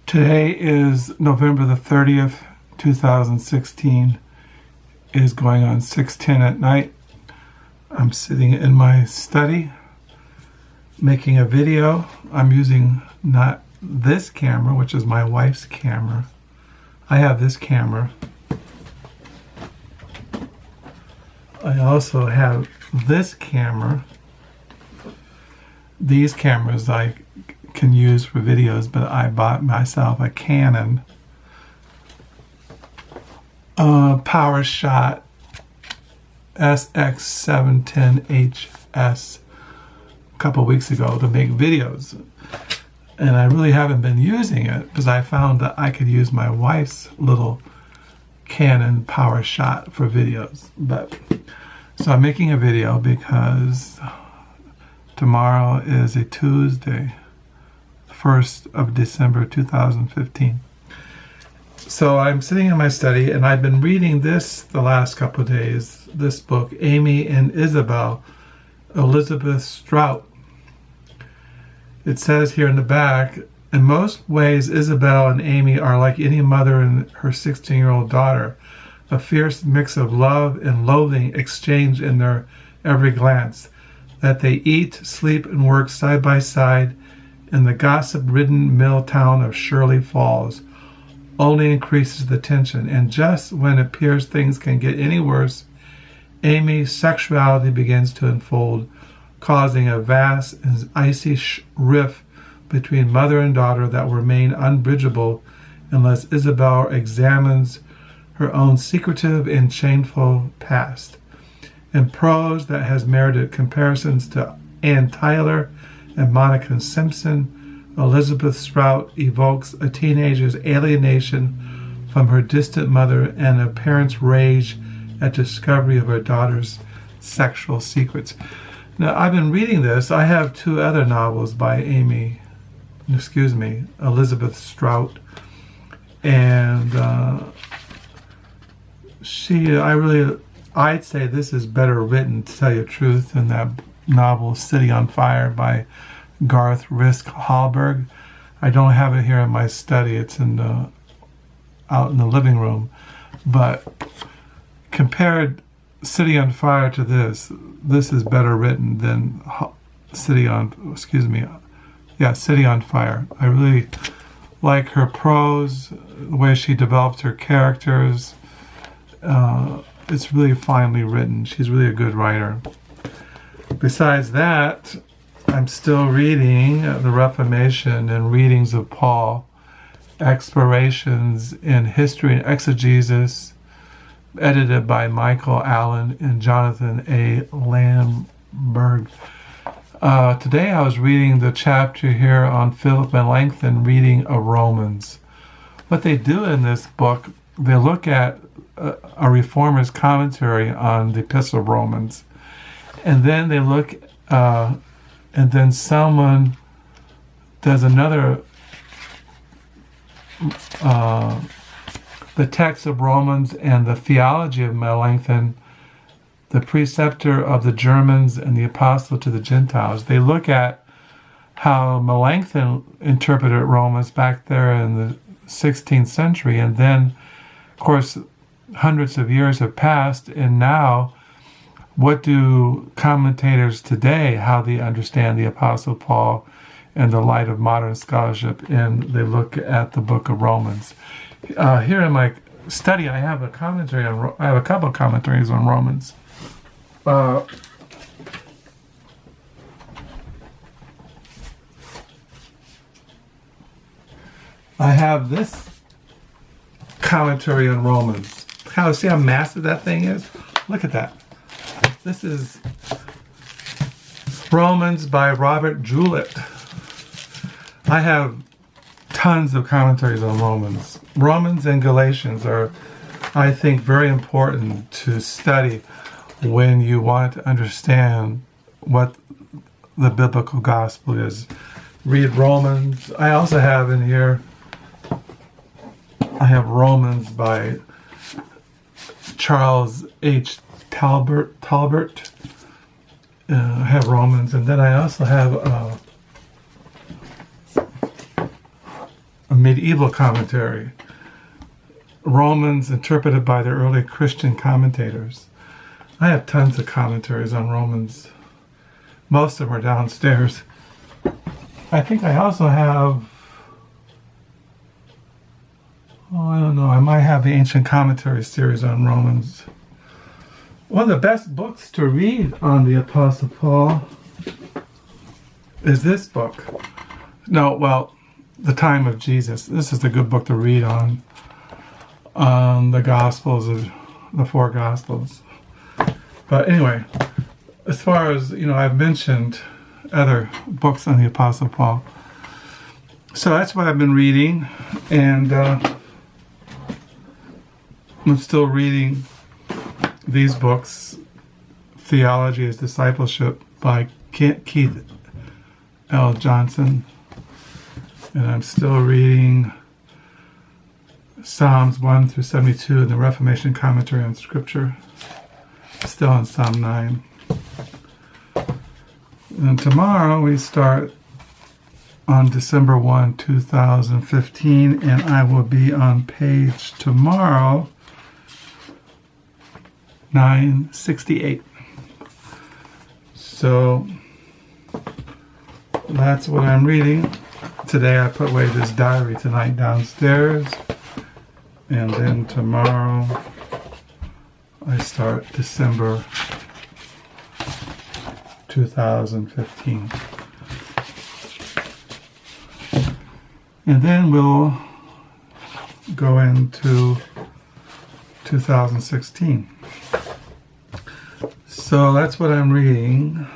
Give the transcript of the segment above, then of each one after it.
Today is November the 30th, 2016. It is going on 6:10 at night. I'm sitting in my study making a video. I'm using not this camera, which is my wife's camera. I have this camera. I also have this camera. These cameras I can use for videos, but I bought myself a Canon PowerShot SX710HS a couple weeks ago to make videos, and I really haven't been using it because I found that I could use my wife's little Canon PowerShot for videos. But so I'm making a video because tomorrow is a Tuesday, 1st of December 2015. So I'm sitting in my study and I've been reading this the last couple of days, this book, Amy and Isabel, Elizabeth Strout. It says here in the back, in most ways Isabel and Amy are like any mother and her 16-year-old daughter, a fierce mix of love and loathing exchanged in their every glance. That they eat, sleep, and work side by side in the gossip-ridden mill town of Shirley Falls only increases the tension, and just when it appears things can get any worse, Amy's sexuality begins to unfold, causing a vast and icy rift between mother and daughter that will remain unbridgeable unless Isabel examines her own secretive and shameful past. In prose that has merited comparisons to Ann Tyler and Monica Simpson, Elizabeth Strout evokes a teenager's alienation from her distant mother and a parent's rage at discovery of her daughter's sexual secrets. Now, I've been reading this. I have two other novels by Elizabeth Strout, and I'd say this is better written, to tell you the truth, than that novel City on Fire by Garth Risk Hallberg. I don't have it here in my study. It's out in the living room. But compared City on Fire to this is better written than City on Fire. I really like her prose, the way she develops her characters. It's really finely written. She's really a good writer. Besides that, I'm still reading The Reformation and Readings of Paul, Explorations in History and Exegesis, edited by Michael Allen and Jonathan A. Lamberg. Today I was reading the chapter here on Philip Melanchthon reading of Romans. What they do in this book, they look at a reformer's commentary on the Epistle of Romans, and then they look, and then someone does another, the text of Romans and the theology of Melanchthon, the preceptor of the Germans and the apostle to the Gentiles. They look at how Melanchthon interpreted Romans back there in the 16th century, and then, of course, hundreds of years have passed, and now what do commentators today, how they understand the Apostle Paul in the light of modern scholarship, and they look at the book of Romans. Here in my study, I have a couple of commentaries on Romans. I have this commentary on Romans. See how massive that thing is? Look at that. This is Romans by Robert Jewett. I have tons of commentaries on Romans. Romans and Galatians are, I think, very important to study when you want to understand what the biblical gospel is. Read Romans. I also have in here, I have Romans by Charles H. Talbert. I have Romans, and then I also have medieval commentary. Romans interpreted by the early Christian commentators. I have tons of commentaries on Romans. Most of them are downstairs. I think I also have, I don't know, I might have the Ancient Commentary series on Romans. One of the best books to read on the Apostle Paul is this book. No, well, The Time of Jesus. This is a good book to read on the Gospels, of the four Gospels. But anyway, as far as, I've mentioned other books on the Apostle Paul. So that's what I've been reading, and I'm still reading these books. Theology is Discipleship by Keith L. Johnson. And I'm still reading Psalms 1 through 72 in the Reformation Commentary on Scripture. Still on Psalm 9. And tomorrow we start on December 1, 2015, and I will be on page tomorrow 968. So that's what I'm reading. Today I put away this diary tonight downstairs, and then tomorrow I start December 2015. And then we'll go into 2016. So that's what I'm reading.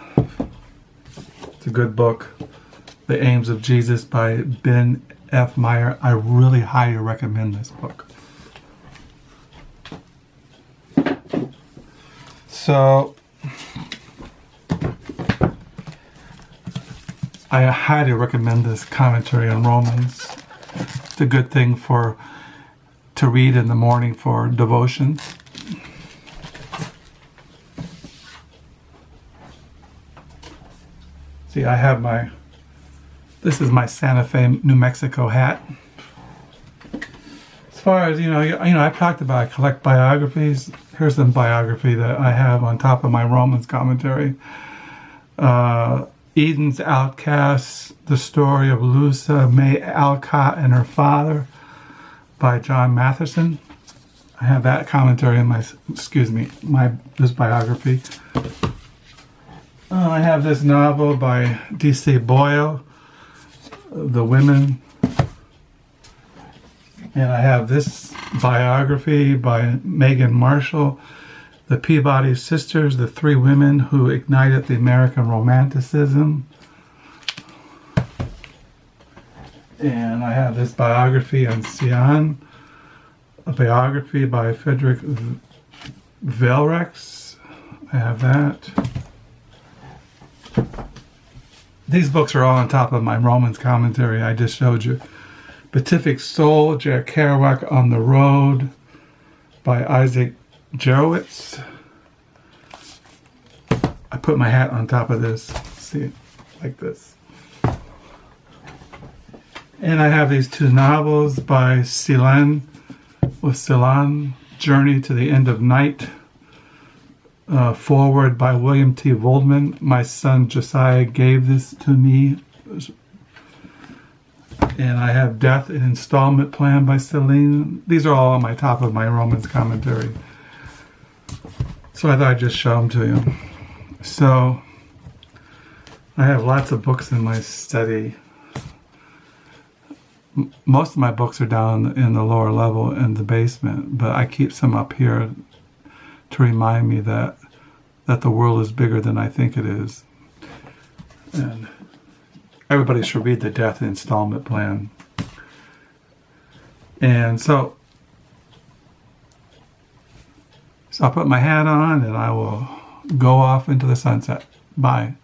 It's a good book, The Aims of Jesus by Ben F. Meyer. I really highly recommend this book. So I highly recommend this commentary on Romans. It's a good thing to read in the morning for devotions. See, I have this is my Santa Fe, New Mexico hat. As far as, I've talked about, I collect biographies. Here's some biography that I have on top of my Romans commentary. Eden's Outcasts, The Story of Lusa May Alcott and Her Father by John Matheson. I have that commentary in this biography. I have this novel by D.C. Boyle, The Women. And I have this biography by Megan Marshall, The Peabody Sisters, the three women who ignited the American Romanticism. And I have this biography on Sion, a biography by Frederick Velrex. I have that. These books are all on top of my Romans commentary I just showed you. Beatific Soul, Jack Kerouac, On the Road by Isaac Jerowitz. I put my hat on top of this. See, like this. And I have these two novels by Celan, Journey to the End of Night. Forward by William T. Voldman. My son Josiah gave this to me. And I have Death, an Installment Plan by Celine. These are all on my top of my Romans commentary. So I thought I'd just show them to you. So I have lots of books in my study. Most of my books are down in the lower level in the basement, but I keep some up here to remind me that the world is bigger than I think it is. And everybody should read the Death Installment Plan. And so I'll put my hat on and I will go off into the sunset. Bye.